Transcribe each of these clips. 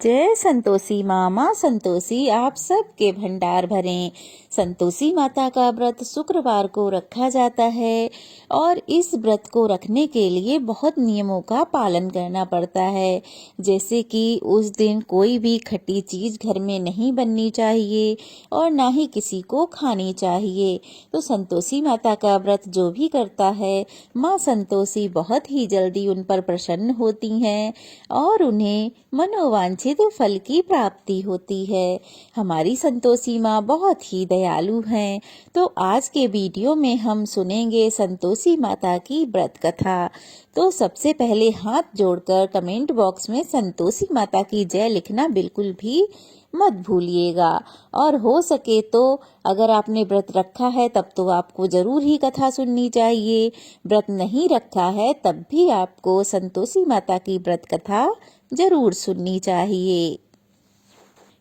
जय संतोषी माँ संतोषी आप सबके भंडार भरें। संतोषी माता का व्रत शुक्रवार को रखा जाता है और इस व्रत को रखने के लिए बहुत नियमों का पालन करना पड़ता है। जैसे कि उस दिन कोई भी खट्टी चीज घर में नहीं बननी चाहिए और ना ही किसी को खानी चाहिए। तो संतोषी माता का व्रत जो भी करता है, माँ संतोषी बहुत ही जल्दी उन पर प्रसन्न होती हैं और उन्हें मनोवांछित फल की प्राप्ति होती है। हमारी संतोषी माँ बहुत ही दयालु हैं। तो आज के वीडियो में हम सुनेंगे संतोषी माता की व्रत कथा। तो सबसे पहले हाथ जोड़कर कमेंट बॉक्स में संतोषी माता की जय लिखना बिल्कुल भी मत भूलिएगा। और हो सके तो अगर आपने व्रत रखा है तब तो आपको जरूर ही कथा सुननी चाहिए। व्रत नहीं रखा है तब भी आपको संतोषी माता की व्रत कथा जरूर सुननी चाहिए,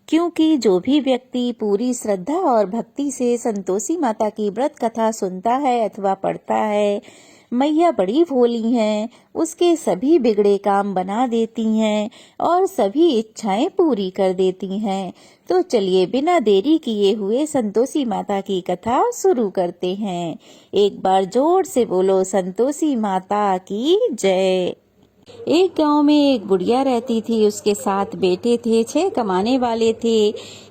क्योंकि जो भी व्यक्ति पूरी श्रद्धा और भक्ति से संतोषी माता की व्रत कथा सुनता है अथवा पढ़ता है, मैया बड़ी भोली हैं, उसके सभी बिगड़े काम बना देती हैं और सभी इच्छाएं पूरी कर देती हैं। तो चलिए बिना देरी किए हुए संतोषी माता की कथा शुरू करते हैं। एक बार जोर से बोलो संतोषी माता की जय। एक गांव में एक बुढ़िया रहती थी। उसके 7 बेटे थे, 6 कमाने वाले थे।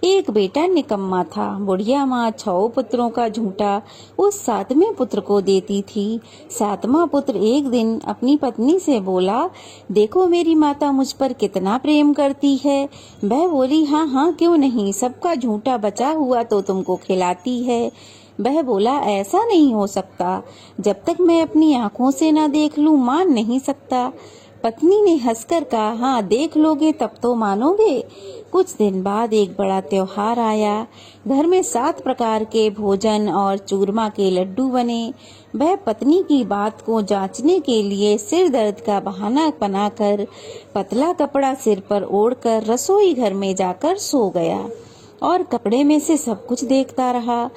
एक बेटा निकम्मा था। बुढ़िया माँ 6 पुत्रों का झूठा उस 7वें पुत्र को देती थी। 7वां पुत्र एक दिन अपनी पत्नी से बोला, देखो मेरी माता मुझ पर कितना प्रेम करती है। वह बोली, हाँ हाँ क्यों नहीं, सबका झूठा बचा हुआ तो तुमको खिलाती है। वह बोला, ऐसा नहीं हो सकता, जब तक मैं अपनी आंखों से ना देख लूं मान नहीं सकता। पत्नी ने हंसकर कहा, हाँ देख लोगे तब तो मानोगे। कुछ दिन बाद एक बड़ा त्योहार आया। घर में 7 प्रकार के भोजन और चूरमा के लड्डू बने। वह पत्नी की बात को जांचने के लिए सिर दर्द का बहाना बनाकर पतला कपड़ा सिर पर ओढ़कर रसोई घर में जाकर सो गया और कपड़े में से सब कुछ देखता रहा।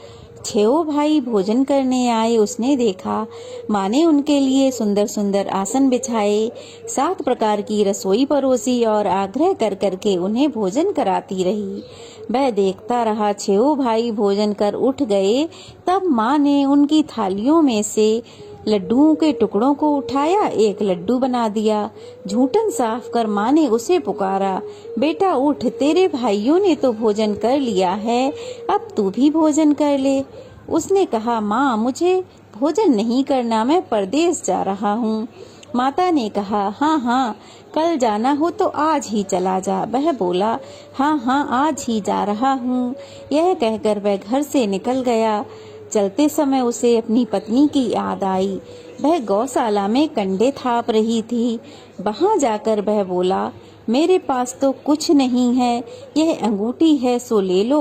6 भाई भोजन करने आए। उसने देखा माँ ने उनके लिए सुंदर सुंदर आसन बिछाए, 7 प्रकार की रसोई परोसी और आग्रह कर करके उन्हें भोजन कराती रही। वह देखता रहा। 6 भाई भोजन कर उठ गए। तब माँ ने उनकी थालियों में से लड्डुओं के टुकड़ों को उठाया, एक लड्डू बना दिया। झूठन साफ कर माँ ने उसे पुकारा, बेटा उठ, तेरे भाइयों ने तो भोजन कर लिया है, अब तू भी भोजन कर ले। उसने कहा, माँ मुझे भोजन नहीं करना, मैं परदेश जा रहा हूँ। माता ने कहा, हाँ हाँ कल जाना हो तो आज ही चला जा। वह बोला, हाँ हाँ आज ही जा रहा हूँ। यह कहकर वह घर से निकल गया। चलते समय उसे अपनी पत्नी की याद आई। वह गौशाला में कंडे थाप रही थी। वहां जाकर वह बोला, मेरे पास तो कुछ नहीं है, यह अंगूठी है सो ले लो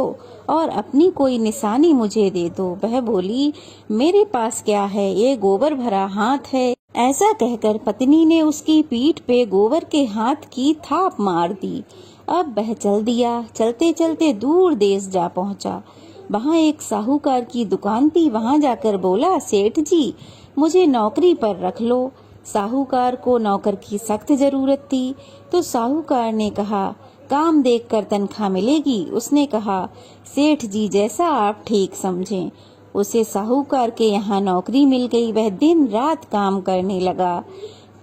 और अपनी कोई निशानी मुझे दे दो। वह बोली, मेरे पास क्या है, ये गोबर भरा हाथ है। ऐसा कहकर पत्नी ने उसकी पीठ पे गोबर के हाथ की थाप मार दी। अब वह चल दिया। चलते चलते दूर देश जा पहुंचा। वहाँ एक साहूकार की दुकान थी। वहाँ जाकर बोला, सेठ जी मुझे नौकरी पर रख लो। साहूकार को नौकर की सख्त जरूरत थी। तो साहूकार ने कहा, काम देखकर तनख्वाह मिलेगी। उसने कहा, सेठ जी जैसा आप ठीक समझें। उसे साहूकार के यहाँ नौकरी मिल गई। वह दिन रात काम करने लगा।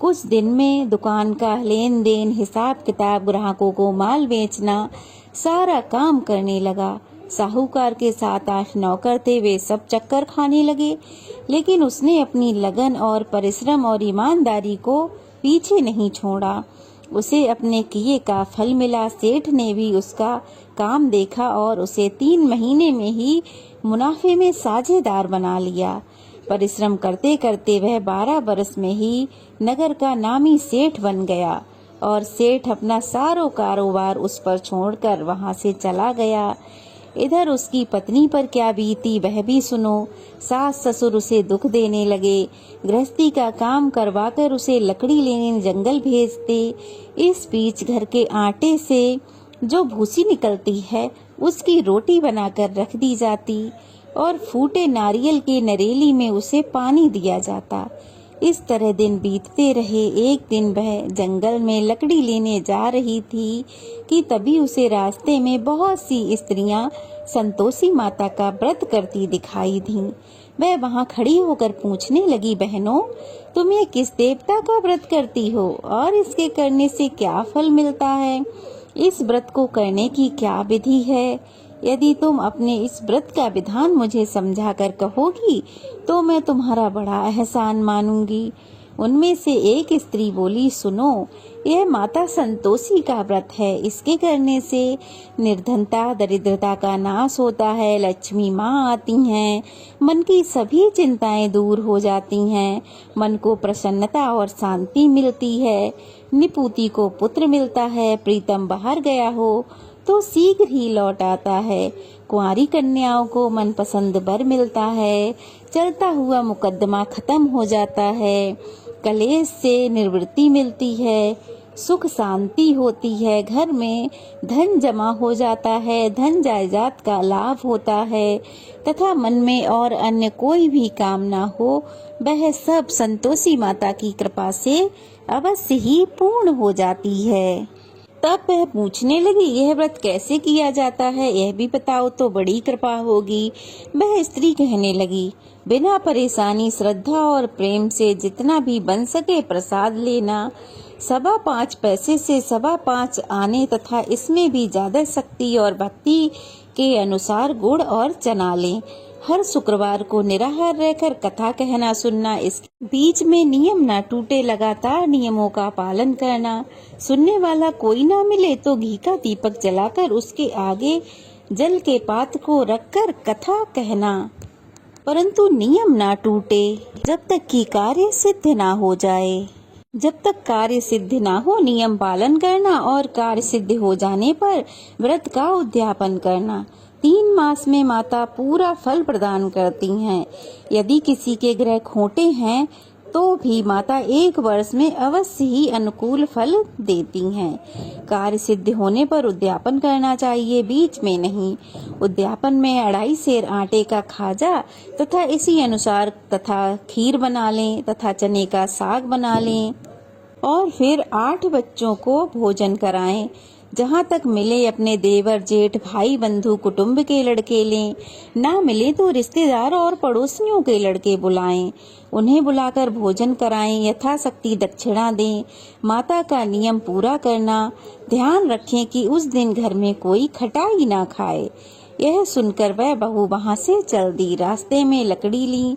कुछ दिन में दुकान का लेन देन, हिसाब किताब, ग्राहकों को माल बेचना, सारा काम करने लगा। साहूकार के 7-8 नौकर थे, वे सब चक्कर खाने लगे, लेकिन उसने अपनी लगन और परिश्रम और ईमानदारी को पीछे नहीं छोड़ा। उसे अपने किए का फल मिला। सेठ ने भी उसका काम देखा और उसे 3 महीने में ही मुनाफे में साझेदार बना लिया। परिश्रम करते करते वह 12 बरस में ही नगर का नामी सेठ बन गया और सेठ अपना सारो कारोबार उस पर छोड़कर वहां से चला गया। इधर उसकी पत्नी पर क्या बीती वह भी सुनो। सास ससुर उसे दुख देने लगे। गृहस्थी का काम करवाकर उसे लकड़ी लेने जंगल भेजते। इस बीच घर के आटे से जो भूसी निकलती है उसकी रोटी बनाकर रख दी जाती और फूटे नारियल के नरेली में उसे पानी दिया जाता। इस तरह दिन बीतते रहे। एक दिन वह जंगल में लकड़ी लेने जा रही थी कि तभी उसे रास्ते में बहुत सी स्त्रियां संतोषी माता का व्रत करती दिखाई दी। वह वहां खड़ी होकर पूछने लगी, बहनों, तुम ये किस देवता का व्रत करती हो और इसके करने से क्या फल मिलता है? इस व्रत को करने की क्या विधि है? यदि तुम अपने इस व्रत का विधान मुझे समझा कर कहोगी तो मैं तुम्हारा बड़ा एहसान मानूंगी। उनमें से एक स्त्री बोली, सुनो, यह माता संतोषी का व्रत है। इसके करने से निर्धनता दरिद्रता का नाश होता है, लक्ष्मी माँ आती हैं, मन की सभी चिंताएं दूर हो जाती हैं, मन को प्रसन्नता और शांति मिलती है, निपुति को पुत्र मिलता है, प्रीतम बाहर गया हो तो शीघ्र ही लौट आता है, कुंवारी कन्याओं को मनपसंद वर मिलता है, चलता हुआ मुकदमा खत्म हो जाता है, कलेश से निवृत्ति मिलती है, सुख शांति होती है, घर में धन जमा हो जाता है, धन जायदाद का लाभ होता है तथा मन में और अन्य कोई भी कामना हो वह सब संतोषी माता की कृपा से अवश्य ही पूर्ण हो जाती है। तब वह पूछने लगी, यह व्रत कैसे किया जाता है, यह भी बताओ तो बड़ी कृपा होगी। वह स्त्री कहने लगी, बिना परेशानी श्रद्धा और प्रेम से जितना भी बन सके प्रसाद लेना, 5.25 पैसे से 5.25 आने तथा इसमें भी ज्यादा शक्ति और भक्ति के अनुसार गुड़ और चना लें। हर शुक्रवार को निराहार रहकर कथा कहना सुनना, इसके बीच में नियम ना टूटे, लगातार नियमों का पालन करना, सुनने वाला कोई ना मिले तो घी का दीपक जलाकर उसके आगे जल के पात्र को रखकर कथा कहना, परंतु नियम ना टूटे जब तक कि कार्य सिद्ध ना हो जाए। जब तक कार्य सिद्ध ना हो नियम पालन करना और कार्य सिद्ध हो जाने पर व्रत का उद्यापन करना। 3 मास में माता पूरा फल प्रदान करती हैं। यदि किसी के ग्रह खोटे हैं तो भी माता 1 वर्ष में अवश्य ही अनुकूल फल देती हैं। कार्य सिद्ध होने पर उद्यापन करना चाहिए, बीच में नहीं। उद्यापन में 2.5 सेर आटे का खाजा तथा इसी अनुसार तथा खीर बना लें तथा चने का साग बना लें और फिर 8 बच्चों को भोजन कराएं। जहाँ तक मिले अपने देवर जेठ भाई बंधु कुटुंब के लड़के लें, ना मिले तो रिश्तेदार और पड़ोसियों के लड़के बुलाएं, उन्हें बुलाकर भोजन कराएं, यथाशक्ति दक्षिणा दें। माता का नियम पूरा करना, ध्यान रखें कि उस दिन घर में कोई खटाई ना खाए। यह सुनकर वह बहू वहां से चल दी। रास्ते में लकड़ी ली,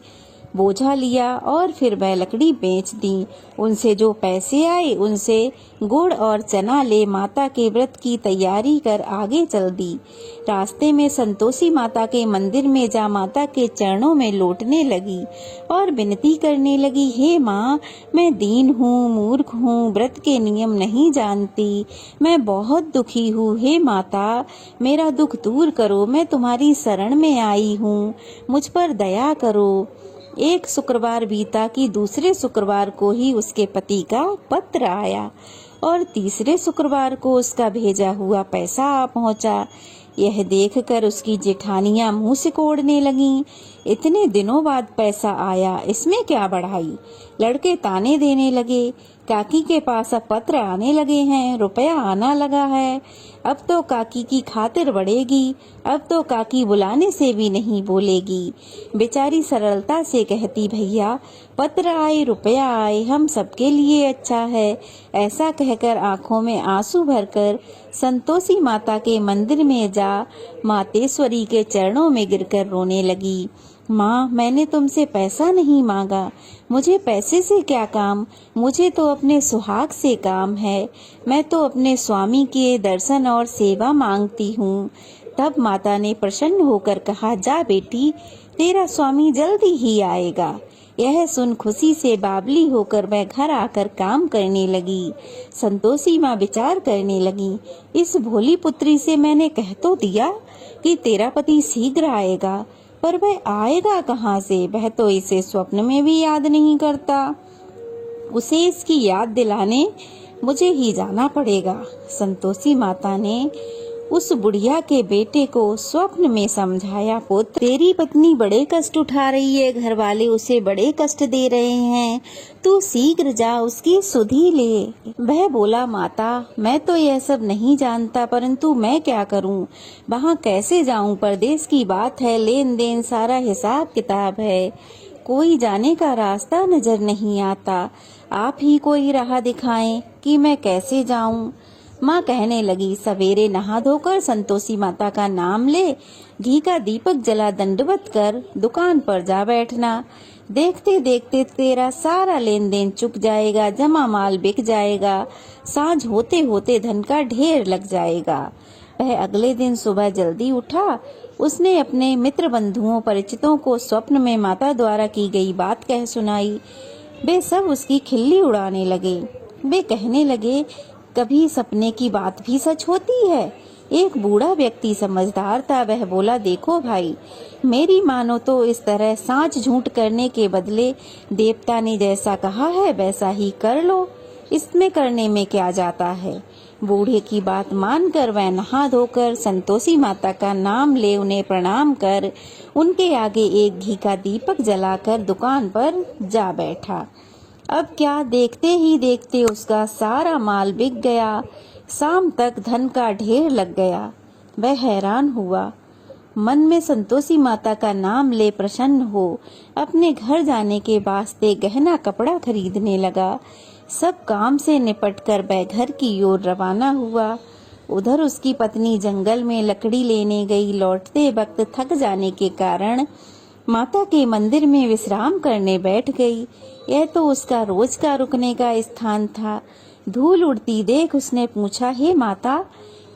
बोझा लिया और फिर वह लकड़ी बेच दी। उनसे जो पैसे आए उनसे गुड़ और चना ले माता के व्रत की तैयारी कर आगे चल दी। रास्ते में संतोषी माता के मंदिर में जा माता के चरणों में लौटने लगी और विनती करने लगी, हे माँ, मैं दीन हूँ, मूर्ख हूँ, व्रत के नियम नहीं जानती, मैं बहुत दुखी हूँ। हे माता, मेरा दुख दूर करो, मैं तुम्हारी शरण में आई हूँ, मुझ पर दया करो। एक शुक्रवार बीता कि दूसरे शुक्रवार को ही उसके पति का पत्र आया और तीसरे शुक्रवार को उसका भेजा हुआ पैसा आ पहुंचा। यह देखकर उसकी जेठानियां मुंह सिकोड़ने लगीं। इतने दिनों बाद पैसा आया, इसमें क्या बढ़ाई। लड़के ताने देने लगे, काकी के पास अब पत्र आने लगे हैं, रुपया आना लगा है, अब तो काकी की खातिर बढ़ेगी, अब तो काकी बुलाने से भी नहीं बोलेगी। बेचारी सरलता से कहती, भैया पत्र आए, रुपया आए, हम सबके लिए अच्छा है। ऐसा कहकर आंखों में आंसू भरकर संतोषी माता के मंदिर में जा मातेश्वरी के चरणों में गिरकर रोने लगी। माँ, मैंने तुमसे पैसा नहीं मांगा, मुझे पैसे से क्या काम, मुझे तो अपने सुहाग से काम है, मैं तो अपने स्वामी के दर्शन और सेवा मांगती हूँ। तब माता ने प्रसन्न होकर कहा, जा बेटी, तेरा स्वामी जल्दी ही आएगा। यह सुन खुशी से बावली होकर वह घर आकर काम करने लगी। संतोषी माँ विचार करने लगी, इस भोली पुत्री से मैंने कह तो दिया कि तेरा पति शीघ्र आएगा, पर वह आएगा कहाँ से, वह तो इसे स्वप्न में भी याद नहीं करता। उसे इसकी याद दिलाने मुझे ही जाना पड़ेगा। संतोषी माता ने उस बुढ़िया के बेटे को स्वप्न में समझाया, पुत्र तेरी पत्नी बड़े कष्ट उठा रही है, घर वाले उसे बड़े कष्ट दे रहे हैं, तू शीघ्र जा उसकी सुधि ले। वह बोला, माता मैं तो यह सब नहीं जानता, परंतु मैं क्या करूं, वहां कैसे जाऊं, परदेश की बात है, लेन देन सारा हिसाब किताब है, कोई जाने का रास्ता नजर नहीं आता, आप ही कोई राह दिखाएं कि मैं कैसे जाऊं। माँ कहने लगी, सवेरे नहा धोकर संतोषी माता का नाम ले, घी का दीपक जला दंडवत कर दुकान पर जा बैठना, देखते देखते तेरा सारा लेन देन चुक जाएगा, जमा माल बिक जाएगा, सांझ होते होते धन का ढेर लग जाएगा। वह अगले दिन सुबह जल्दी उठा। उसने अपने मित्र बंधुओं परिचितों को स्वप्न में माता द्वारा की गई बात कह सुनाई। वे सब उसकी खिल्ली उड़ाने लगे। वे कहने लगे, कभी सपने की बात भी सच होती है। एक बूढ़ा व्यक्ति समझदार था, वह बोला, देखो भाई, मेरी मानो तो इस तरह सांच झूठ करने के बदले देवता ने जैसा कहा है वैसा ही कर लो, इसमें करने में क्या जाता है। बूढ़े की बात मानकर वह नहा धोकर संतोषी माता का नाम ले उन्हें प्रणाम कर उनके आगे एक घी का दीपक जलाकर दुकान पर जा बैठा। अब क्या, देखते ही देखते उसका सारा माल बिक गया, शाम तक धन का ढेर लग गया। वह हैरान हुआ, मन में संतोषी माता का नाम ले प्रसन्न हो अपने घर जाने के वास्ते गहना कपड़ा खरीदने लगा। सब काम से निपटकर वह घर की ओर रवाना हुआ। उधर उसकी पत्नी जंगल में लकड़ी लेने गई। लौटते वक्त थक जाने के कारण माता के मंदिर में विश्राम करने बैठ गई। यह तो उसका रोज का रुकने का स्थान था। धूल उड़ती देख उसने पूछा, हे माता,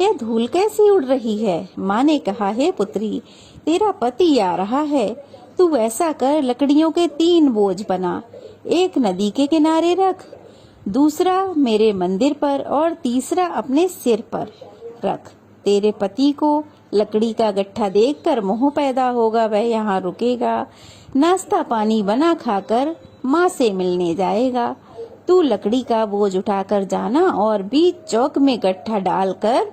यह धूल कैसी उड़ रही है। माँ ने कहा, हे पुत्री, तेरा पति आ रहा है, तू ऐसा कर, लकड़ियों के 3 बोझ बना, एक नदी के किनारे रख, दूसरा मेरे मंदिर पर और तीसरा अपने सिर पर रख। तेरे पति को लकड़ी का गट्ठा देखकर मोह पैदा होगा, वह यहाँ रुकेगा, नाश्ता पानी बना खाकर माँ से मिलने जाएगा। तू लकड़ी का बोझ उठाकर जाना और बीच चौक में गट्ठा डालकर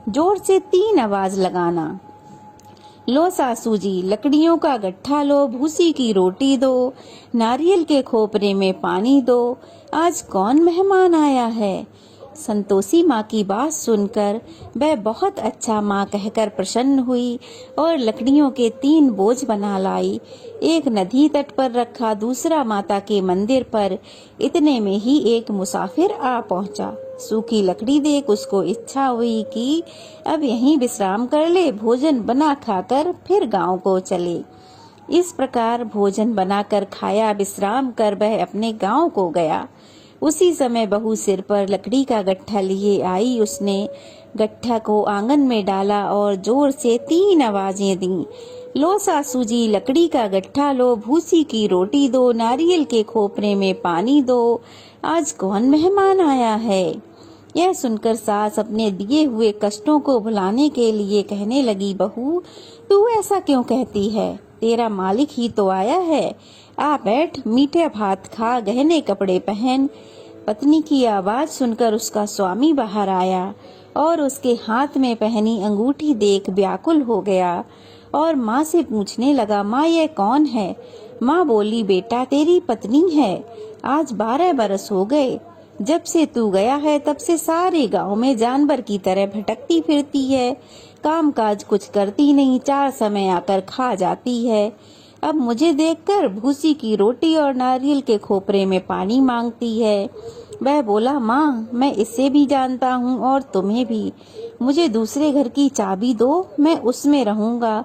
जोर से 3 आवाज लगाना। लो सासू जी, लकड़ियों का गट्ठा लो, भूसी की रोटी दो, नारियल के खोपरे में पानी दो, आज कौन मेहमान आया है। संतोषी माँ की बात सुनकर वह बहुत अच्छा माँ कहकर प्रसन्न हुई और लकड़ियों के 3 बोझ बना लाई। एक नदी तट पर रखा, दूसरा माता के मंदिर पर। इतने में ही एक मुसाफिर आ पहुँचा। सूखी लकड़ी देख उसको इच्छा हुई कि अब यहीं विश्राम कर ले, भोजन बना खाकर फिर गांव को चले। इस प्रकार भोजन बनाकर खाया, विश्राम कर वह अपने गांव को गया। उसी समय बहू सिर पर लकड़ी का गट्ठा लिए आई। उसने गट्ठा को आंगन में डाला और जोर से 3 आवाजें दी। लो सासू जी, लकड़ी का गट्ठा लो, भूसी की रोटी दो, नारियल के खोपरे में पानी दो, आज कौन मेहमान आया है। यह सुनकर सास अपने दिए हुए कष्टों को भुलाने के लिए कहने लगी, बहू तू ऐसा क्यों कहती है, तेरा मालिक ही तो आया है, आ बैठ, मीठे भात खा, गहने कपड़े पहन। पत्नी की आवाज सुनकर उसका स्वामी बाहर आया और उसके हाथ में पहनी अंगूठी देख व्याकुल हो गया और माँ से पूछने लगा, माँ यह कौन है। माँ बोली, बेटा तेरी पत्नी है, आज 12 बरस हो गए, जब से तू गया है तब से सारे गांव में जानवर की तरह भटकती फिरती है, काम काज कुछ करती नहीं, 4 समय आकर खा जाती है। अब मुझे देखकर भूसी की रोटी और नारियल के खोपरे में पानी मांगती है। वह बोला, माँ मैं इसे भी जानता हूँ और तुम्हें भी, मुझे दूसरे घर की चाबी दो, मैं उसमें रहूंगा।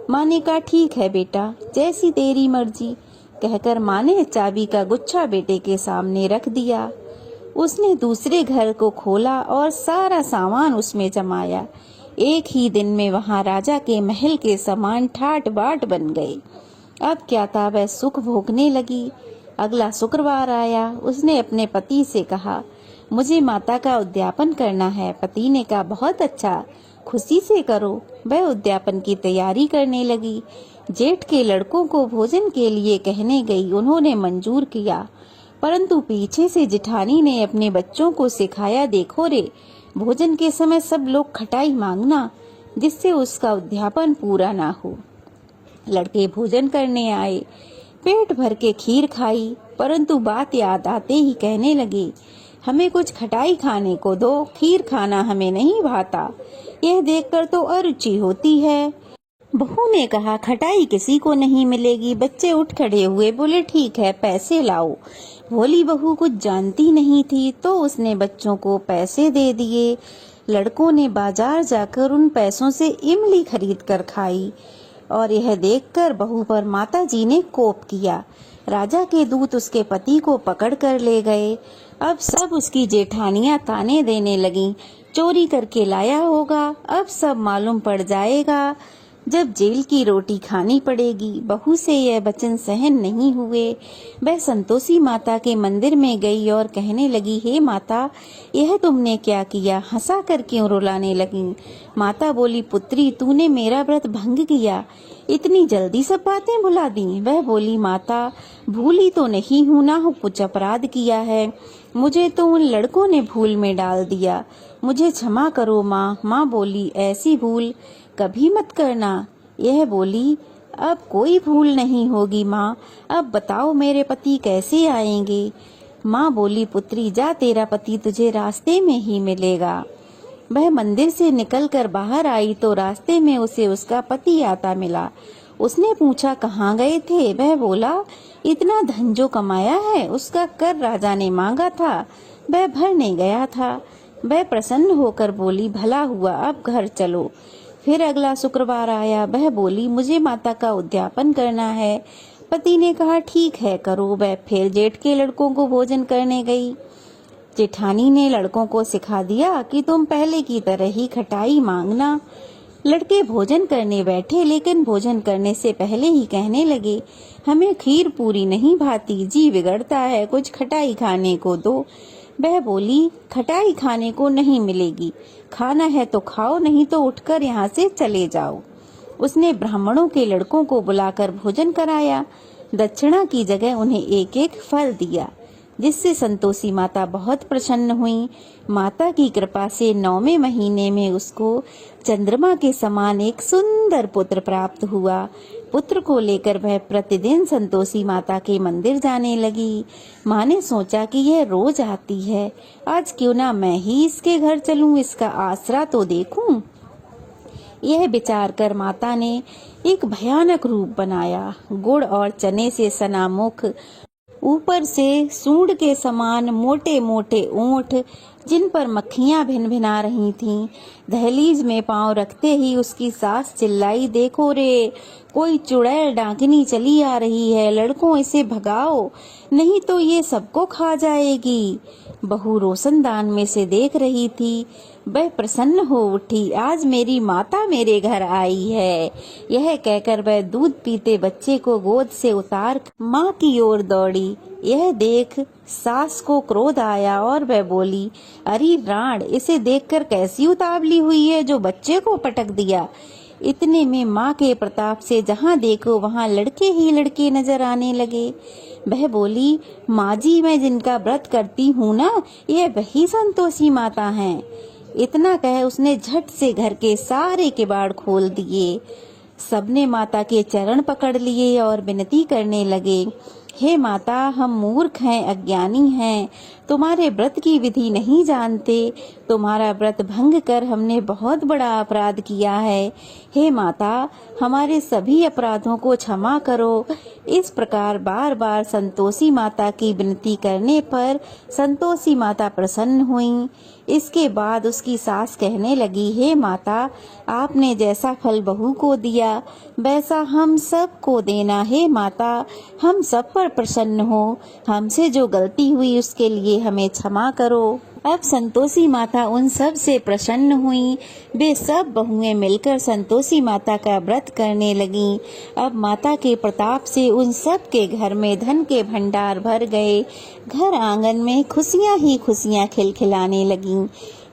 माँ ने कहा, ठीक है बेटा, जैसी तेरी मर्जी, कहकर माँ ने चाबी का गुच्छा बेटे के सामने रख दिया। उसने दूसरे घर को खोला और सारा सामान उसमें जमाया। एक ही दिन में वहाँ राजा के महल के समान ठाट बाट बन गए। अब क्या था, वह सुख भोगने लगी। अगला शुक्रवार आया। उसने अपने पति से कहा, मुझे माता का उद्यापन करना है। पति ने कहा, बहुत अच्छा, खुशी से करो। वह उद्यापन की तैयारी करने लगी। जेठ के लड़कों को भोजन के लिए कहने गई, उन्होंने मंजूर किया, परंतु पीछे से जिठानी ने अपने बच्चों को सिखाया, देखो रे, भोजन के समय सब लोग खटाई मांगना, जिससे उसका उद्यापन पूरा ना हो। लड़के भोजन करने आए, पेट भर के खीर खाई, परंतु बात याद आते ही कहने लगे, हमें कुछ खटाई खाने को दो, खीर खाना हमें नहीं भाता, यह देखकर तो अरुचि होती है। बहू ने कहा, खटाई किसी को नहीं मिलेगी। बच्चे उठ खड़े हुए, बोले ठीक है, पैसे लाओ। भोली बहू कुछ जानती नहीं थी, तो उसने बच्चों को पैसे दे दिए। लड़कों ने बाजार जाकर उन पैसों से इमली खरीद कर खाई, और यह देखकर बहू पर माताजी ने कोप किया। राजा के दूत उसके पति को पकड़ कर ले गए। अब सब उसकी जेठानियां ताने देने लगीं, चोरी करके लाया होगा, अब सब मालूम पड़ जाएगा, जब जेल की रोटी खानी पड़ेगी। बहू से यह वचन सहन नहीं हुए। वह संतोषी माता के मंदिर में गई और कहने लगी, हे माता, यह तुमने क्या किया? हंसा कर क्यों रुलाने लगी? माता बोली, पुत्री, तूने मेरा व्रत भंग किया, इतनी जल्दी सब बातें भुला दी। वह बोली, माता, भूली तो नहीं हूँ, ना कुछ अपराध किया है, मुझे तो उन लड़कों ने भूल में डाल दिया, मुझे क्षमा करो माँ। माँ बोली, ऐसी भूल कभी मत करना। यह बोली, अब कोई भूल नहीं होगी माँ, अब बताओ मेरे पति कैसे आएंगे? माँ बोली, पुत्री, जा, तेरा पति तुझे रास्ते में ही मिलेगा। वह मंदिर से निकलकर बाहर आई तो रास्ते में उसे उसका पति आता मिला। उसने पूछा, कहाँ गए थे? वह बोला, इतना धन जो कमाया है उसका कर राजा ने मांगा था, वह भरने गया था। वह प्रसन्न होकर बोली, भला हुआ, अब घर चलो। फिर अगला शुक्रवार आया। वह बोली, मुझे माता का उद्यापन करना है। पति ने कहा, ठीक है, करो। वह फिर जेठ के लड़कों को भोजन करने गई। जेठानी ने लड़कों को सिखा दिया कि तुम पहले की तरह ही खटाई मांगना। लड़के भोजन करने बैठे, लेकिन भोजन करने से पहले ही कहने लगे, हमें खीर पूरी नहीं भाती, जी बिगड़ता है, कुछ खटाई खाने को दो। वह बोली, खटाई खाने को नहीं मिलेगी, खाना है तो खाओ, नहीं तो उठकर यहाँ से चले जाओ। उसने ब्राह्मणों के लड़कों को बुलाकर भोजन कराया। दक्षिणा की जगह उन्हें एक एक फल दिया, जिससे संतोषी माता बहुत प्रसन्न हुई। माता की कृपा से 9वें महीने में उसको चंद्रमा के समान एक सुंदर पुत्र प्राप्त हुआ। पुत्र को लेकर वह प्रतिदिन संतोषी माता के मंदिर जाने लगी। माँ ने सोचा कि यह रोज आती है, आज क्यों ना मैं ही इसके घर चलूं, इसका आसरा तो देखूं। यह विचार कर माता ने एक भयानक रूप बनाया। गुड़ और चने से सना मुख, ऊपर से सूंड के समान मोटे मोटे ओंठ, जिन पर मक्खियां भिनभिना रही थीं। दहलीज में पांव रखते ही उसकी सास चिल्लाई, देखो रे, कोई चुड़ैल डांकनी चली आ रही है, लड़कों इसे भगाओ, नहीं तो ये सबको खा जाएगी। बहू रोशनदान में से देख रही थी। वह प्रसन्न हो उठी, आज मेरी माता मेरे घर आई है। यह कहकर वह दूध पीते बच्चे को गोद से उतार माँ की ओर दौड़ी। यह देख सास को क्रोध आया और वह बोली, अरे राण, इसे देखकर कैसी उतावली हुई है जो बच्चे को पटक दिया। इतने में माँ के प्रताप से जहाँ देखो वहाँ लड़के ही लड़के नजर आने लगे। वह बोली, माँ जी, मैं जिनका व्रत करती हूँ ना, यह वही संतोषी माता हैं। इतना कह उसने झट से घर के सारे किवाड़ खोल दिए। सबने माता के चरण पकड़ लिए और विनती करने लगे, हे माता, हम मूर्ख हैं, अज्ञानी हैं, तुम्हारे व्रत की विधि नहीं जानते, तुम्हारा व्रत भंग कर हमने बहुत बड़ा अपराध किया है। हे माता, हमारे सभी अपराधों को क्षमा करो। इस प्रकार बार बार संतोषी माता की विनती करने पर संतोषी माता प्रसन्न हुई। इसके बाद उसकी सास कहने लगी, हे माता, आपने जैसा फल बहू को दिया वैसा हम सब को देना। हे माता, हम सब पर प्रसन्न हो, हमसे जो गलती हुई उसके लिए हमें क्षमा करो। अब संतोषी माता उन सब से प्रसन्न हुई। वे सब बहुएं मिलकर संतोषी माता का व्रत करने लगीं। अब माता के प्रताप से उन सब के घर में धन के भंडार भर गए। घर आंगन में खुशियां ही खुशियां खिलखिलाने लगीं।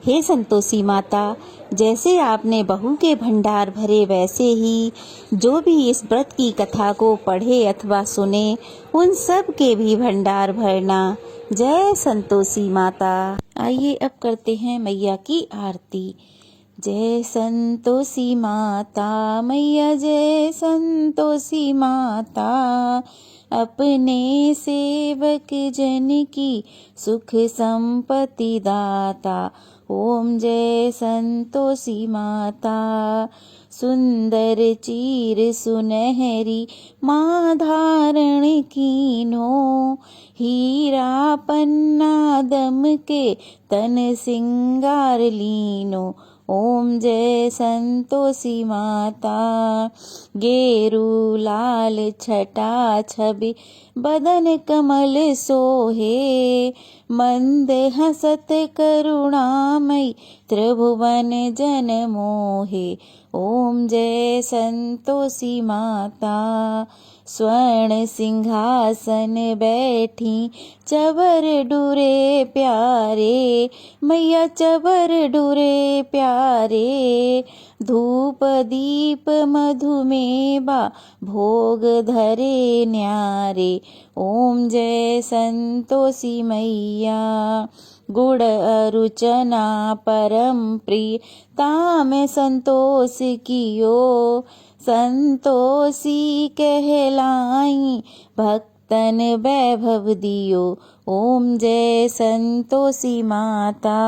हे संतोषी माता, जैसे आपने बहू के भंडार भरे, वैसे ही जो भी इस व्रत की कथा को पढ़े अथवा सुने, उन सब के भी भंडार भरना। जय संतोषी माता। आइए अब करते हैं मैया की आरती। जय संतोषी माता मैया, जय संतोषी माता, अपने सेवक जन की सुख संपत्ति दाता। ओम जय संतोषी माता। सुंदर चीर सुनहरी माँ धारण कीनो, हीरा पन्ना दम के तन सिंगार लीनो। ओम जय संतोषी माता। गेरू लाल छटा छवि बदन कमल सोहे, मंद हसत करुणामयी त्रिभुवन जन मोहे। ओम जय संतोषी माता। स्वर्ण सिंहासन बैठी चवर डुरे प्यारे, मैया चवर डुरे प्यारे। धूप दीप मधुमेवा भोग धरे न्यारे। ओम जय संतोषी मैया। गुड़ अरुचना परम प्रिय ताम संतोष कियो, संतोषी कहलाई भक्तन वैभव दियो। ओम जय संतोषी माता।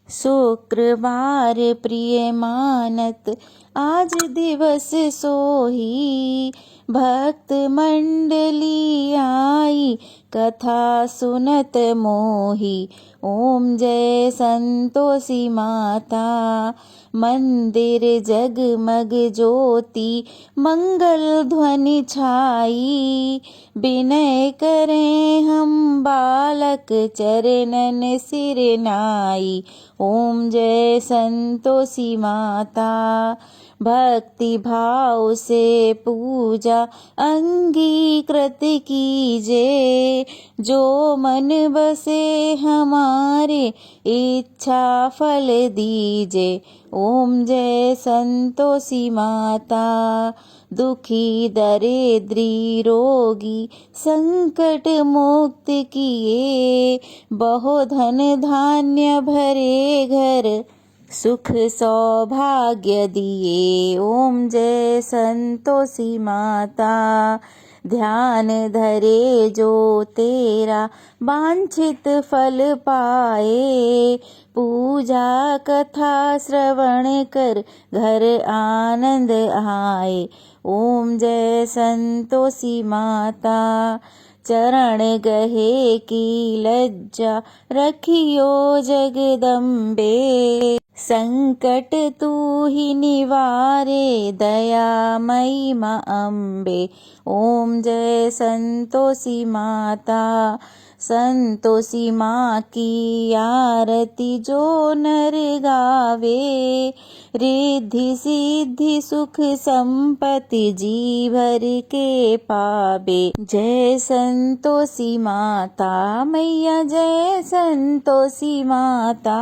शुक्रवार प्रिय मानत आज दिवस सोही, भक्त मंडली आई कथा सुनत मोही। ओम जय संतोषी माता। मंदिर जगमग ज्योति मंगल ध्वनि छाई, विनय करें हम बालक चरणन सिर नाई। ओम जय संतोषी माता। भक्ति भाव से पूजा अंगीकृत कीजे, जो मन बसे हमारे इच्छा फल दीजे। ओम जय संतोषी माता। दुखी दरिद्री रोगी संकट मुक्त किए, बहु धन धान्य भरे घर सुख सौभाग्य दिए। ओम जय संतोषी माता। ध्यान धरे जो तेरा वांछित फल पाए, पूजा कथा श्रवण कर घर आनंद आए। ओम जय संतोषी माता। चरण गहे की लज्जा रखियो जगदम्बे, संकट तू ही निवारे दयामयी माँ अम्बे। ओम जय संतोषी माता। संतोषी माँ की आरती जो नर गावे, रिद्धि सिद्धि सुख संपत्ति जी भर के पावे। जय संतोषी माता मैया, जय संतोषी माता,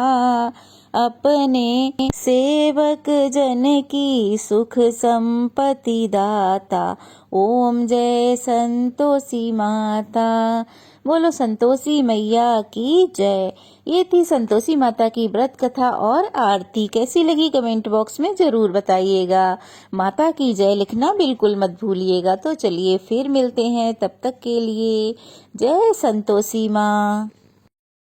अपने सेवक जन की सुख संपत्ति दाता। ओम जय संतोषी माता। बोलो संतोषी मैया की जय। ये थी संतोषी माता की व्रत कथा और आरती। कैसी लगी कमेंट बॉक्स में जरूर बताइएगा। माता की जय लिखना बिल्कुल मत भूलिएगा। तो चलिए फिर मिलते हैं, तब तक के लिए जय संतोषी माँ।